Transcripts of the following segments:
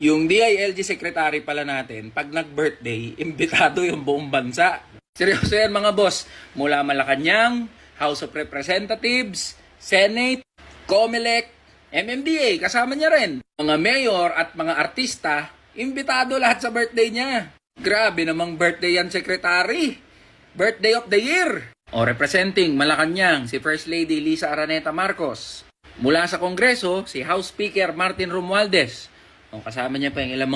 Yung DILG secretary pala natin, pag nag-birthday, imbitado yung buong bansa. Seryoso yan mga boss. Mula Malacanang, House of Representatives, Senate, COMELEC, MMDA, kasama niya rin. Mga mayor at mga artista, imbitado lahat sa birthday niya. Grabe namang birthday yan, secretary. Birthday of the year. O representing Malacanang, si First Lady Lisa Araneta Marcos. Mula sa Kongreso, si House Speaker Martin Romualdez. O, kasama niya pa yung ilang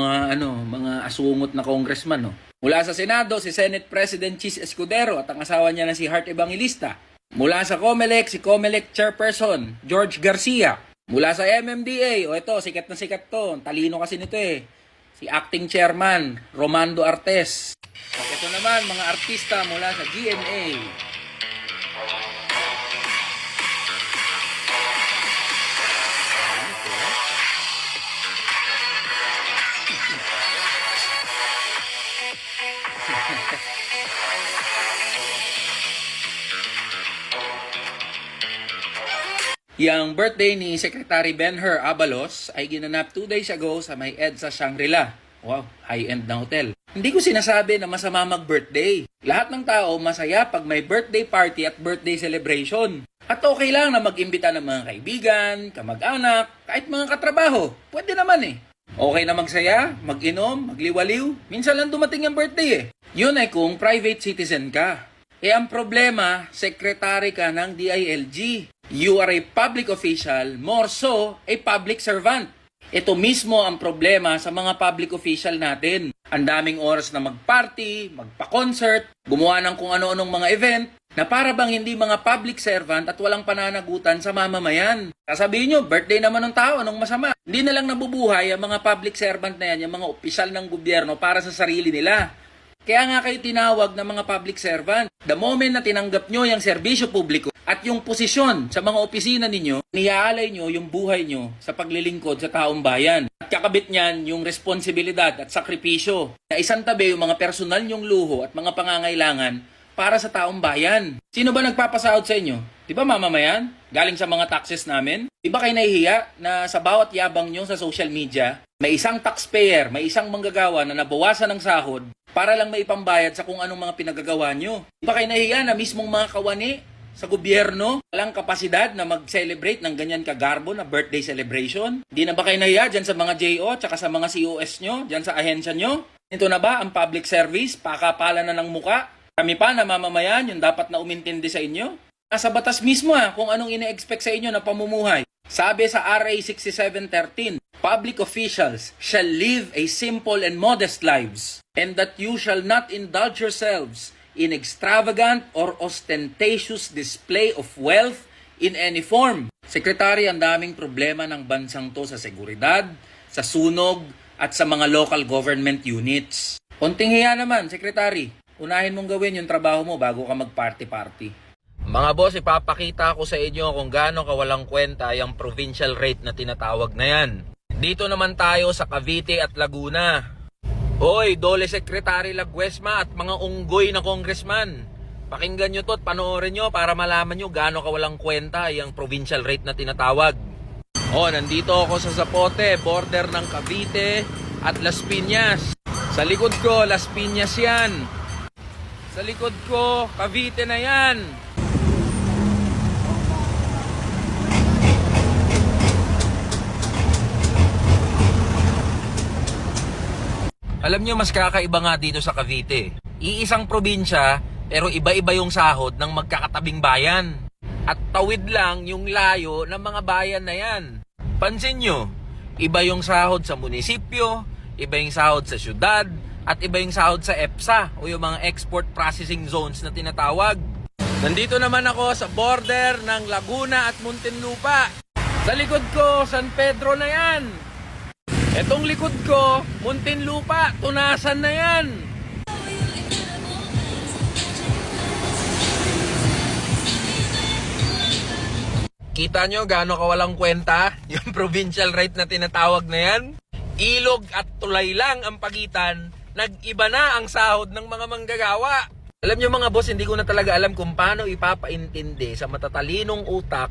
mga asungot na congressman. No? Mula sa Senado, si Senate President Chis Escudero at ang asawa niya na si Heart Evangelista. Mula sa COMELEC, si COMELEC Chairperson George Garcia. Mula sa MMDA, o ito, sikat na sikat to. Talino kasi nito eh. Si Acting Chairman Romando Artes. At ito naman, mga artista mula sa GMA. Yang birthday ni Secretary Benher Abalos ay ginanap 2 days ago sa may EDSA Shangri-La. Wow, high-end na hotel. Hindi ko sinasabi na masama mag-birthday. Lahat ng tao masaya pag may birthday party at birthday celebration. At okay lang na mag-imbita ng mga kaibigan, kamag-anak, kahit mga katrabaho. Pwede naman eh. Okay na magsaya, mag-inom, magliwaliw. Minsan lang dumating ang birthday eh. Yun ay kung private citizen ka. Eh ang problema, secretary ka ng DILG. You are a public official, more so, a public servant. Ito mismo ang problema sa mga public official natin. Ang daming oras na mag-party, magpa-concert, gumawa ng kung ano-anong mga event, na para bang hindi mga public servant at walang pananagutan sa mamamayan. Sasabihin nyo, birthday naman ng tao, anong masama? Hindi na lang nabubuhay ang mga public servant na yan, yung mga opisyal ng gobyerno para sa sarili nila. Kaya nga kayo tinawag na mga public servant. The moment na tinanggap nyo yung serbisyo publiko at yung posisyon sa mga opisina ninyo, niaalay nyo yung buhay nyo sa paglilingkod sa taong bayan. At kakabit niyan yung responsibilidad at sakripisyo na isang tabi yung mga personal nyong luho at mga pangangailangan para sa taong bayan. Sino ba nagpapasahod sa inyo? Di ba mamamayan? Galing sa mga taxes namin? Di ba kayo nahihiya na sa bawat yabang nyo sa social media, may isang taxpayer, may isang manggagawa na nabawasan ng sahod para lang maipambayad sa kung anong mga pinagagawa nyo? Di ba kayo nahihiya na mismong mga kawani sa gobyerno walang kapasidad na mag-celebrate ng ganyan kagarbo na birthday celebration? Di na ba kayo nahiya dyan sa mga JO tsaka sa mga COS nyo, dyan sa ahensya nyo? Ito na ba ang public service? Pakapala na ng muka? Kami pa na mamamayan yung dapat na umintindi sa inyo? Nasa batas mismo kung anong ine-expect sa inyo na pamumuhay. Sabi sa RA 6713, public officials shall live a simple and modest lives, and that you shall not indulge yourselves in extravagant or ostentatious display of wealth in any form. Sekretary, ang daming problema ng bansang to sa seguridad, sa sunog, at sa mga local government units. Konting hiya naman, Sekretary. Unahin mong gawin yung trabaho mo bago ka mag-party-party. Mga boss, ipapakita ko sa inyo kung gaano kawalang kwenta yung provincial rate na tinatawag na yan. Dito naman tayo sa Cavite at Laguna. Hoy, Dole Secretary Laguesma at mga unggoy na congressman. Pakinggan nyo to at panoorin nyo para malaman nyo gaano kawalang kwenta yung provincial rate na tinatawag. Nandito ako sa Zapote, border ng Cavite at Las Piñas. Sa likod ko, Las Piñas yan. Sa likod ko, Cavite na yan. Alam nyo, mas kakaiba nga dito sa Cavite. Iisang probinsya, pero iba-iba yung sahod ng magkakatabing bayan. At tawid lang yung layo ng mga bayan na yan. Pansin nyo, iba yung sahod sa munisipyo, iba yung sahod sa syudad, at iba yung sahod sa EPSA o yung mga export processing zones na tinatawag. Nandito naman ako sa border ng Laguna at Muntinlupa. Sa likod ko, San Pedro na yan. Etong likod ko, Muntinlupa, Tunasan na yan. Kita nyo gaano kawalang kwenta yung provincial rate na tinatawag na yan? Ilog at tulay lang ang pagitan, nag-iba na ang sahod ng mga manggagawa. Alam nyo mga boss, hindi ko na talaga alam kung paano ipapaintindi sa matatalinong utak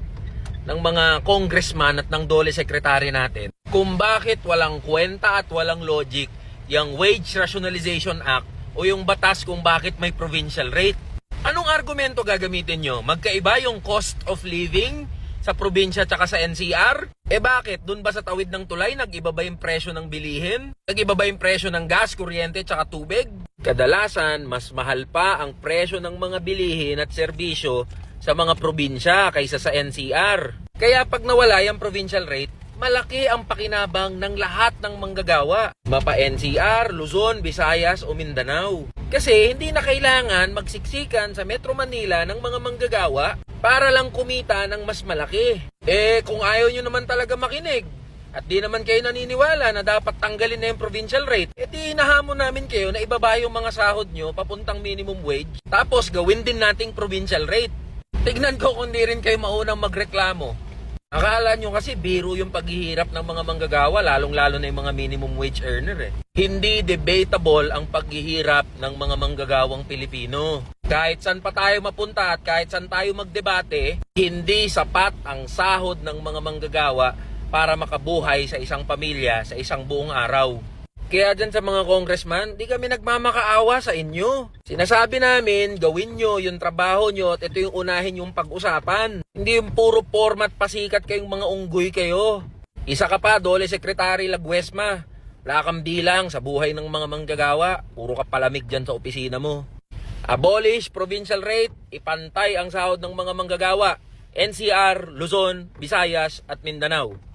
ng mga congressman at ng dole secretary natin kung bakit walang kwenta at walang logic yung Wage Rationalization Act o yung batas kung bakit may provincial rate. Anong argumento gagamitin nyo? Magkaiba yung cost of living sa probinsya tsaka sa NCR? Bakit? Doon ba sa tawid ng tulay, nag-iba ba yung presyo ng bilihin? Nag-iba ba yung presyo ng gas, kuryente tsaka tubig? Kadalasan, mas mahal pa ang presyo ng mga bilihin at serbisyo sa mga probinsya kaysa sa NCR. Kaya pag nawala yung provincial rate, malaki ang pakinabang ng lahat ng manggagawa. Mapa NCR, Luzon, Visayas o Mindanao. Kasi hindi na kailangan magsiksikan sa Metro Manila ng mga manggagawa para lang kumita ng mas malaki. Kung ayaw nyo naman talaga makinig at di naman kayo naniniwala na dapat tanggalin na yung provincial rate, di hinahamon namin kayo na ibaba yung mga sahod nyo papuntang minimum wage, tapos gawin din nating provincial rate. Tignan ko kung di rin kayo maunang magreklamo. Akala nyo kasi biro yung paghihirap ng mga manggagawa, lalong-lalo na yung mga minimum wage earner. Hindi debatable ang paghihirap ng mga manggagawang Pilipino. Kahit saan pa tayo mapunta at kahit saan tayo magdebate, hindi sapat ang sahod ng mga manggagawa para makabuhay sa isang pamilya sa isang buong araw. Kaya dyan sa mga congressman, di kami nagmamakaawa sa inyo. Sinasabi namin, gawin nyo yung trabaho nyo at ito yung unahin yung pag-usapan. Hindi yung puro format pasikat kayong mga unggoy kayo. Isa ka pa, Dole Secretary Laguesma. Wala kang bilang sa buhay ng mga manggagawa. Puro ka palamig dyan sa opisina mo. Abolish provincial rate, ipantay ang sahod ng mga manggagawa. NCR, Luzon, Visayas at Mindanao.